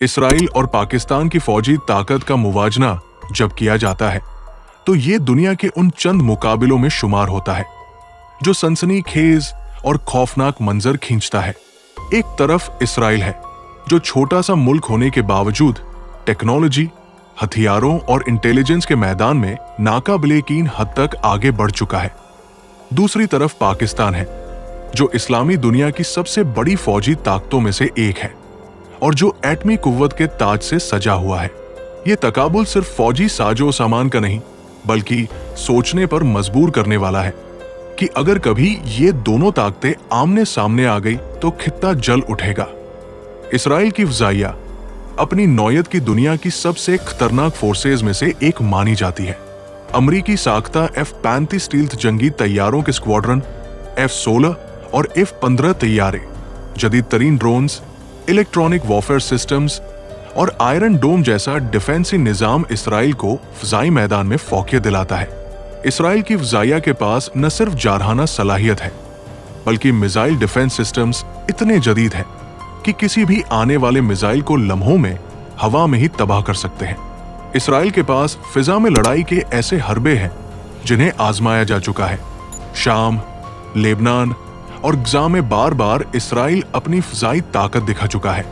Israel और पाकिस्तान की फौजी ताकत का मुवाजना जब किया जाता है तो ये दुनिया के उन चंद मुकाबलों में शुमार होता है जो सनसनीखेज और खौफनाक मंजर खींचता है। एक तरफ इसराइल है जो छोटा सा मुल्क होने के बावजूद टेक्नोलॉजी, हथियारों और इंटेलिजेंस के मैदान में नाकाबिले-यकीन हद तक आगे बढ़ चुका है। दूसरी तरफ पाकिस्तान है जो इस्लामी दुनिया की सबसे बड़ी फौजी ताकतों में से एक है और जो एटमी कुव्वत के ताज से सजा हुआ है। ये तकाबुल सिर्फ फौजी साजो सामान का नहीं बल्कि सोचने पर मजबूर करने वाला है कि अगर कभी ये दोनों ताकतें आमने सामने आ गई तो खित्ता जल उठेगा। इसराइल की फ़ज़ाइया अपनी नौयत की दुनिया की सबसे खतरनाक फोर्सेज में से एक मानी जाती है। अमरीकी साख्ता F-35 स्टील्थ जंगी तैयारों के स्क्वाड्रन, F-16 और F-15 तैयारे, जदीद तरीन ड्रोन्स, इलेक्ट्रॉनिक वॉरफेयर सिस्टम्स और आयरन डोम जैसा डिफेंसी निजाम इसराइल को फ़ज़ाई मैदान में फौकियत दिलाता है। इसराइल की फ़ज़ाइया के पास न सिर्फ जारहाना सलाहियत है बल्कि मिसाइल डिफेंस सिस्टम्स इतने जदीद हैं कि किसी भी आने वाले मिसाइल को लम्हों में हवा में ही तबाह कर सकते हैं। इसराइल के पास फिजा में लड़ाई के ऐसे हरबे हैं जिन्हें आजमाया जा चुका है। शाम, लेबनान और गज़ा में बार बार इसराइल अपनी फ़ज़ाई ताकत दिखा चुका है।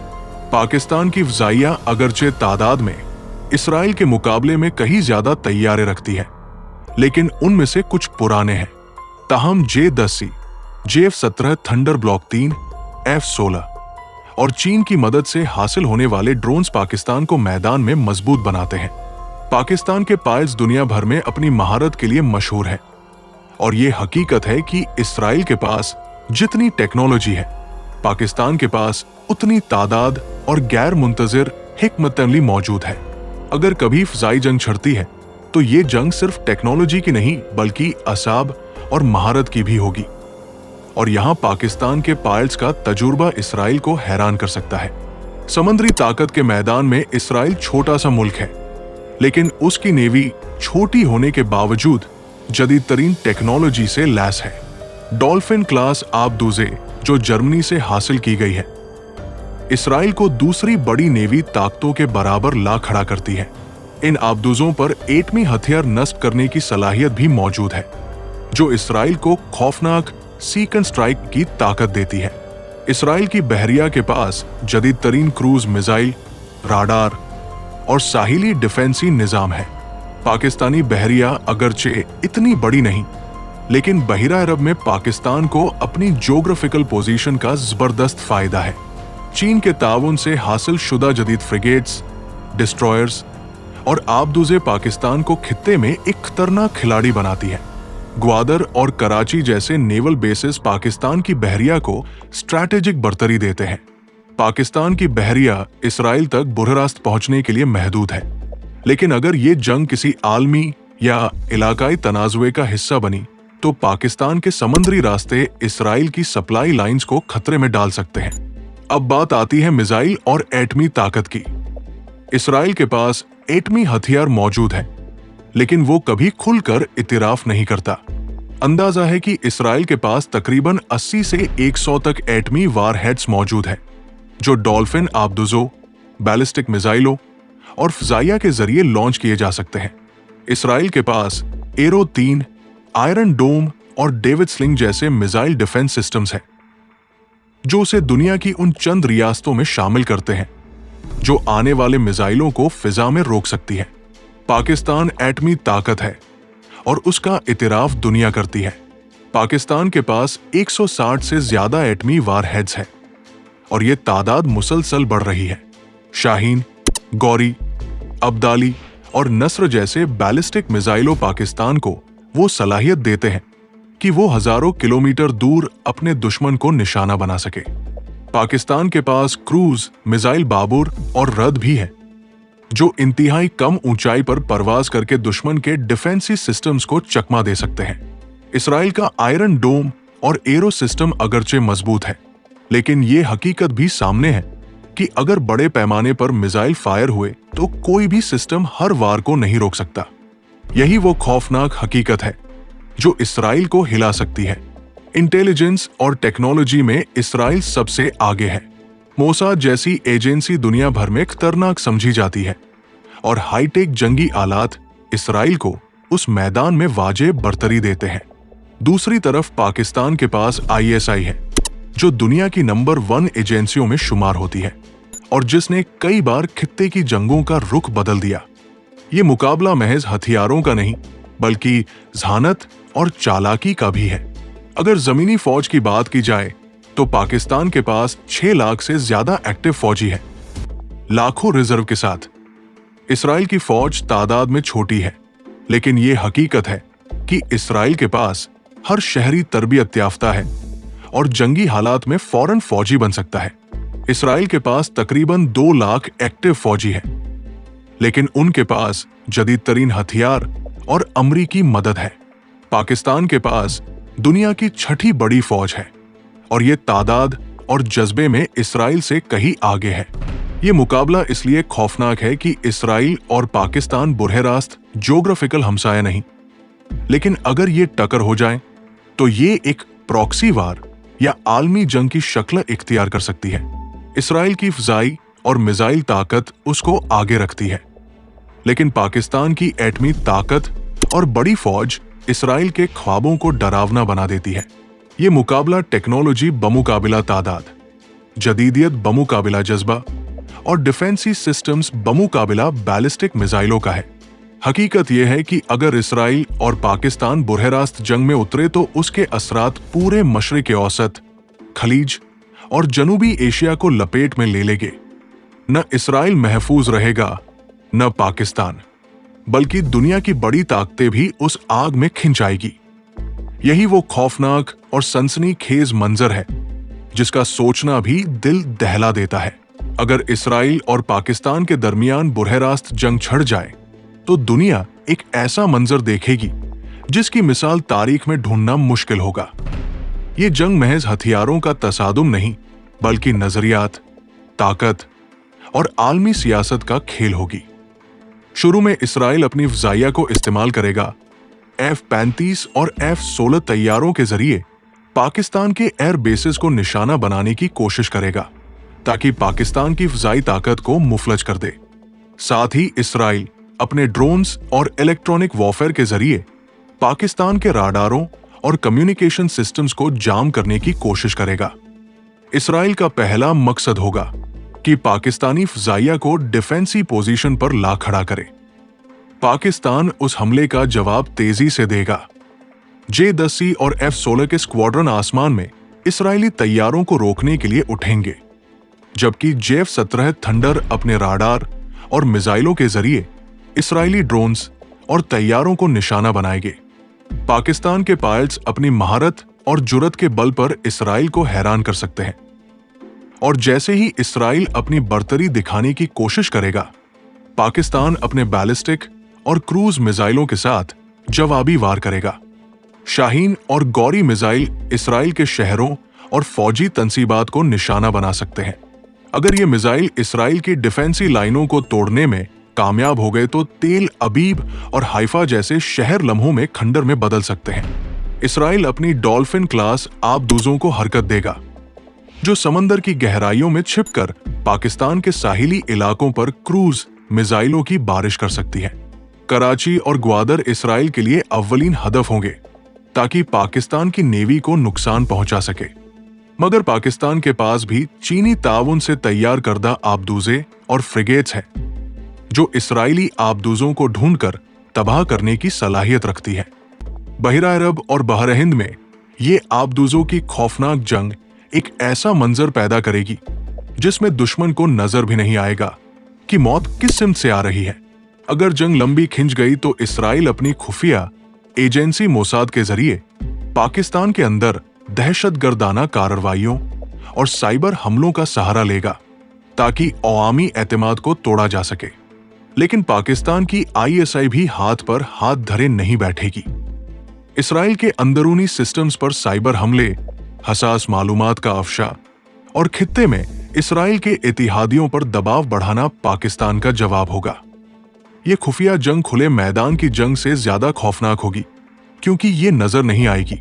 पाकिस्तान की फ़ज़ाइया अगरचे तादाद में इसराइल के मुकाबले में कहीं ज्यादा तैयारे रखती है, लेकिन उनमें से कुछ पुराने हैं। ताहम J-10C, JF-17 thunder block 3, F-16 और चीन की मदद से हासिल होने वाले ड्रोन्स पाकिस्तान को मैदान में मजबूत बनाते हैं। पाकिस्तान के पायलट्स दुनिया भर में अपनी महारत के लिए मशहूर है और ये हकीकत है कि इसराइल के पास जितनी टेक्नोलॉजी है, पाकिस्तान के पास उतनी तादाद और गैर मुंतज़िर हिकमत अमली मौजूद है। अगर कभी फ़ज़ाई जंग छिड़ती है तो ये जंग सिर्फ टेक्नोलॉजी की नहीं बल्कि असाब और महारत की भी होगी। और यहाँ पाकिस्तान के पायलट्स का तजुर्बा इसराइल को हैरान कर सकता है। समुद्री ताकत के मैदान में इसराइल छोटा सा मुल्क है, लेकिन उसकी नेवी छोटी होने के बावजूद जदीद तरीन टेक्नोलॉजी से लैस है। डॉल्फिन क्लास आबदूजे जो जर्मनी से हासिल की गई है, इसराइल को दूसरी बड़ी नेवी ताकतों के बराबर ला खड़ा करती है। इन आबदूजों पर एटमी हथियार नस्ब करने की सलाहियत भी मौजूद है, जो इसराइल को खौफनाक सीक एंड स्ट्राइक की ताकत देती है। इसराइल की बहरिया के पास जदीद तरीन क्रूज मिसाइल, राडार और साहिली डिफेंसी निजाम है। पाकिस्तानी बहरिया अगरचे इतनी बड़ी नहीं, लेकिन बहिरा अरब में पाकिस्तान को अपनी ज्योग्राफिकल पोजीशन का जबरदस्त फायदा है। चीन के ताउन से हासिल शुदा जदीद फ्रिगेट्स, डिस्ट्रॉयर्स और आबदूजे पाकिस्तान को खित्ते में एक खतरनाक खिलाड़ी बनाती है। ग्वादर और कराची जैसे नेवल बेसिस पाकिस्तान की बहरिया को स्ट्रैटेजिक बर्तरी देते हैं। पाकिस्तान की बहरिया इसराइल तक बुरे रास्त पहुंचने के लिए महदूद है, लेकिन अगर ये जंग किसी आलमी या इलाकाई तनाजुए का हिस्सा बनी तो पाकिस्तान के समुद्री रास्ते इसराइल की सप्लाई लाइंस को खतरे में डाल सकते हैं। अब बात आती है मिसाइल और एटमी ताकत की। इसराइल के पास एटमी हथियार मौजूद है, लेकिन वो कभी खुलकर इतिराफ नहीं करता। अंदाजा है कि इसराइल के पास तकरीबन 80 से 100 तक एटमी वारहेड्स मौजूद है, जो डॉल्फिन आबदूजों, बैलिस्टिक मिसाइलों और फ़ज़ाइया के जरिए लॉन्च किए जा सकते हैं। इसराइल के पास एरो 3, आयरन डोम और डेविड स्लिंग जैसे मिसाइल डिफेंस सिस्टम्स हैं, जो उसे दुनिया की उन चंद रियासतों में शामिल करते हैं जो आने वाले मिसाइलों को फिजा में रोक सकती है। पाकिस्तान एटमी ताकत है और उसका इतिराफ दुनिया करती है। पाकिस्तान के पास 160 से ज्यादा एटमी वारहेड्स है और ये तादाद मुसलसल बढ़ रही है। शाहीन, गौरी, अब्दाली और नस्र जैसे बैलिस्टिक मिसाइलों पाकिस्तान को वो सलाहियत देते हैं कि वो हजारों किलोमीटर दूर अपने दुश्मन को निशाना बना सके। पाकिस्तान के पास क्रूज मिसाइल बाबूर और रद भी है, जो इंतहाई कम ऊंचाई पर परवाज करके दुश्मन के डिफेंसी सिस्टम्स को चकमा दे सकते हैं। इसराइल का आयरन डोम और एरो सिस्टम अगरचे मजबूत है, लेकिन ये हकीकत भी सामने है कि अगर बड़े पैमाने पर मिसाइल फायर हुए तो कोई भी सिस्टम हर वार को नहीं रोक सकता। यही वो खौफनाक हकीकत है जो इसराइल को हिला सकती है। इंटेलिजेंस और टेक्नोलॉजी में इसराइल सबसे आगे है, मोसाद जैसी एजेंसी दुनिया भर में खतरनाक समझी जाती है और हाईटेक जंगी आलात इसराइल को उस मैदान में वाजिब बरतरी देते हैं। दूसरी तरफ पाकिस्तान के पास ISI है, जो दुनिया की नंबर 1 एजेंसियों में शुमार होती है और जिसने कई बार खित्ते की जंगों का रुख बदल दिया। ये मुकाबला महज हथियारों का नहीं, बल्कि ज़हानत और चालाकी का भी है। अगर जमीनी फौज की बात की जाए तो पाकिस्तान के पास 6 लाख से ज्यादा एक्टिव फौजी है, लाखों रिजर्व के साथ। इसराइल की फौज तादाद में छोटी है, लेकिन यह हकीकत है कि इसराइल के पास हर शहरी तरबियत याफ्ता है और जंगी हालात में फौरन फौजी बन सकता है। इसराइल के पास तकरीबन 2 लाख एक्टिव फौजी है, लेकिन उनके पास जदीद तरीन हथियार और अमरीकी मदद है। पाकिस्तान के पास दुनिया की 6ठी बड़ी फौज है और ये तादाद और जज्बे में इसराइल से कहीं आगे है। ये मुकाबला इसलिए खौफनाक है कि इसराइल और पाकिस्तान बुरहे रास्त ज्योग्राफिकल हमसाया नहीं, लेकिन अगर ये टक्कर हो जाए तो ये एक प्रॉक्सी वार या आलमी जंग की शक्ल इख्तियार कर सकती है। इसराइल की फ़ज़ाई और मिसाइल ताकत उसको आगे रखती है, लेकिन पाकिस्तान की एटमी ताकत और बड़ी फौज इसराइल के ख्वाबों को डरावना बना देती है। ये मुकाबला टेक्नोलॉजी बमुकाबिला तादाद, जदीदियत बमुकाबिला जज्बा और डिफेंसी सिस्टम्स बमुकाबिला बैलिस्टिक मिसाइलों का है। हकीकत यह है कि अगर इसराइल और पाकिस्तान बुरहे रास्त जंग में उतरे तो उसके असरात पूरे मशरिक औसत, खलीज और जनूबी एशिया को लपेट में ले लेंगे। न इसराइल महफूज रहेगा, न पाकिस्तान, बल्कि दुनिया की बड़ी ताकतें भी उस आग में खिंच आएगी। यही वो खौफनाक और सनसनीखेज मंजर है जिसका सोचना भी दिल दहला देता है। अगर इसराइल और पाकिस्तान के दरमियान बुरहे रास्त जंग छिड़ जाए तो दुनिया एक ऐसा मंजर देखेगी जिसकी मिसाल तारीख में ढूंढना मुश्किल होगा। ये जंग महज हथियारों का तसादुम नहीं, बल्कि नजरियात, ताकत और आलमी सियासत का खेल होगी। शुरू में इसराइल अपनी फ़ज़ाइया को इस्तेमाल करेगा। F-35 और F-16 तैयारों के जरिए पाकिस्तान के एयर बेसेस को निशाना बनाने की कोशिश करेगा ताकि पाकिस्तान की फ़ज़ाई ताकत को मुफलज कर दे। साथ ही इसराइल अपने ड्रोन्स और इलेक्ट्रॉनिक वॉरफेयर के जरिए पाकिस्तान के राडारों और कम्युनिकेशन सिस्टम्स को जाम करने की कोशिश करेगा। इसराइल का पहला मकसद होगा कि पाकिस्तानी फ़ज़ाइया को डिफेंसी पोजीशन पर ला खड़ा करे। पाकिस्तान उस हमले का जवाब तेजी से देगा। J-10C और F-16 के स्क्वाड्रन आसमान में इसराइली तैयारों को रोकने के लिए उठेंगे, जबकि J-17 थंडर अपने राडार और मिसाइलों के जरिए इसराइली ड्रोन्स और तैयारों को निशाना बनाएंगे। पाकिस्तान के पायलट्स अपनी महारत और जुर्रत के बल पर इसराइल को हैरान कर सकते हैं, और जैसे ही इसराइल अपनी बर्तरी दिखाने की कोशिश करेगा, पाकिस्तान अपने बैलिस्टिक और क्रूज मिसाइलों के साथ जवाबी वार करेगा। शाहीन और गौरी मिसाइल इसराइल के शहरों और फौजी तंसीबात को निशाना बना सकते हैं। अगर ये मिसाइल इसराइल की डिफेंसी लाइनों को तोड़ने में कामयाब हो गए तो तेल अबीब और हाइफा जैसे शहर लम्हों में खंडर में बदल सकते हैं। इसराइल अपनी डॉल्फिन क्लास आबदूजों को हरकत देगा, जो समंदर की गहराइयों में छिपकर पाकिस्तान के साहिली इलाकों पर क्रूज मिसाइलों की बारिश कर सकती है। कराची और ग्वादर इसराइल के लिए अव्वलीन हदफ होंगे ताकि पाकिस्तान की नेवी को नुकसान पहुंचा सके। मगर पाकिस्तान के पास भी चीनी ताउन से तैयार करदा आबदूजे और फ्रिगेट्स हैं, जो इसराइली आबदूजों को ढूंढकर तबाह करने की सलाहियत रखती है। बहिरा अरब और बहर हिंद में ये आबदूजों की खौफनाक जंग एक ऐसा मंजर पैदा करेगी जिसमें दुश्मन को नजर भी नहीं आएगा कि मौत किस सिमत से आ रही है। अगर जंग लंबी खिंच गई तो इसराइल अपनी खुफिया एजेंसी मोसाद के जरिए पाकिस्तान के अंदर दहशतगर्दाना कार्रवाइयों और साइबर हमलों का सहारा लेगा ताकि अवामी एतमाद को तोड़ा जा सके। लेकिन पाकिस्तान की ISI भी हाथ पर हाथ धरे नहीं बैठेगी। इसराइल के अंदरूनी सिस्टम्स पर साइबर हमले, हसास मालूमात का अफशा और खित्ते में इसराइल के इतिहादियों पर दबाव बढ़ाना पाकिस्तान का जवाब होगा। ये खुफिया जंग खुले मैदान की जंग से ज्यादा खौफनाक होगी क्योंकि ये नजर नहीं आएगी,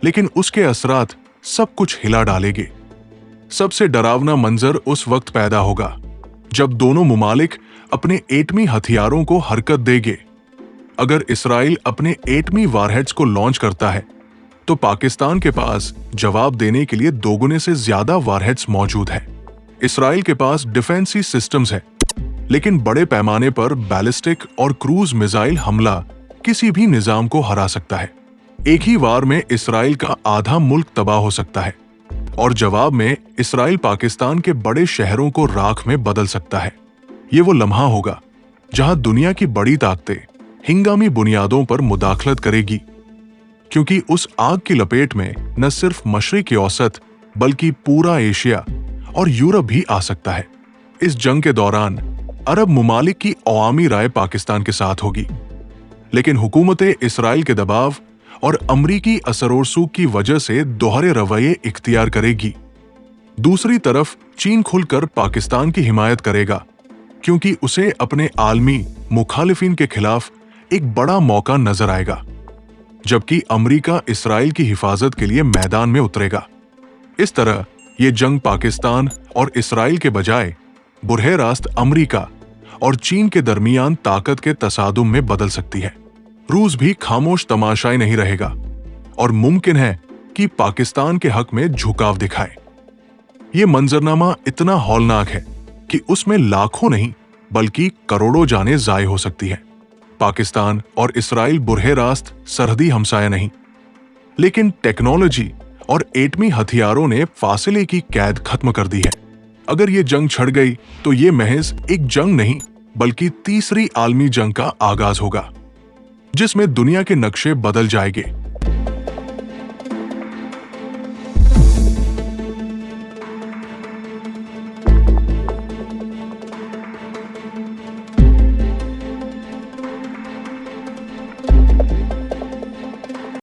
लेकिन उसके असरात सब कुछ हिला डालेंगे। सबसे डरावना मंजर उस वक्त पैदा होगा जब दोनों मुमालिक अपने एटमी हथियारों को हरकत देंगे। अगर इसराइल अपने एटमी वारहेड्स को लॉन्च करता है तो पाकिस्तान के पास जवाब देने के लिए दोगुने से ज्यादा वारहेड्स मौजूद है। इसराइल के पास डिफेंसी सिस्टम्स है, लेकिन बड़े पैमाने पर बैलिस्टिक और क्रूज मिसाइल हमला किसी भी निजाम को हरा सकता है। एक ही वार में इसराइल का आधा मुल्क तबाह हो सकता है और जवाब में इसराइल पाकिस्तान के बड़े शहरों को राख में बदल सकता है। ये वो लम्हा होगा जहां दुनिया की बड़ी ताकतें हिंगामी बुनियादों पर मुदाखलत करेगी, क्योंकि उस आग की लपेट में न सिर्फ मशरिकी औसत बल्कि पूरा एशिया और यूरोप भी आ सकता है। इस जंग के दौरान अरब मुमालिक की अवामी राय पाकिस्तान के साथ होगी, लेकिन हुकूमतें इसराइल के दबाव और अमरीकी असर और सूख की वजह से दोहरे रवैये इख्तियार करेगी। दूसरी तरफ चीन खुलकर पाकिस्तान की हिमायत करेगा, क्योंकि उसे अपने आलमी मुखालिफिन के खिलाफ एक बड़ा मौका नजर आएगा, जबकि अमरीका इसराइल की हिफाजत के लिए मैदान में उतरेगा। इस तरह ये जंग पाकिस्तान और इसराइल के बजाय बुरहे रास्त अमरीका और चीन के दरमियान ताकत के तसादुम में बदल सकती है। रूस भी खामोश तमाशाई नहीं रहेगा और मुमकिन है कि पाकिस्तान के हक में झुकाव दिखाए। ये मंजरनामा इतना हौलनाक है कि उसमें लाखों नहीं बल्कि करोड़ों जानें जाये हो सकती है। पाकिस्तान और इसराइल बुरहे रास्त सरहदी हमसाया नहीं, लेकिन टेक्नोलॉजी और एटमी हथियारों ने फासले की कैद खत्म कर दी है। अगर ये जंग छिड़ गई तो ये महज एक जंग नहीं बल्कि तीसरी आलमी जंग का आगाज होगा, जिसमें दुनिया के नक्शे बदल जाएंगे।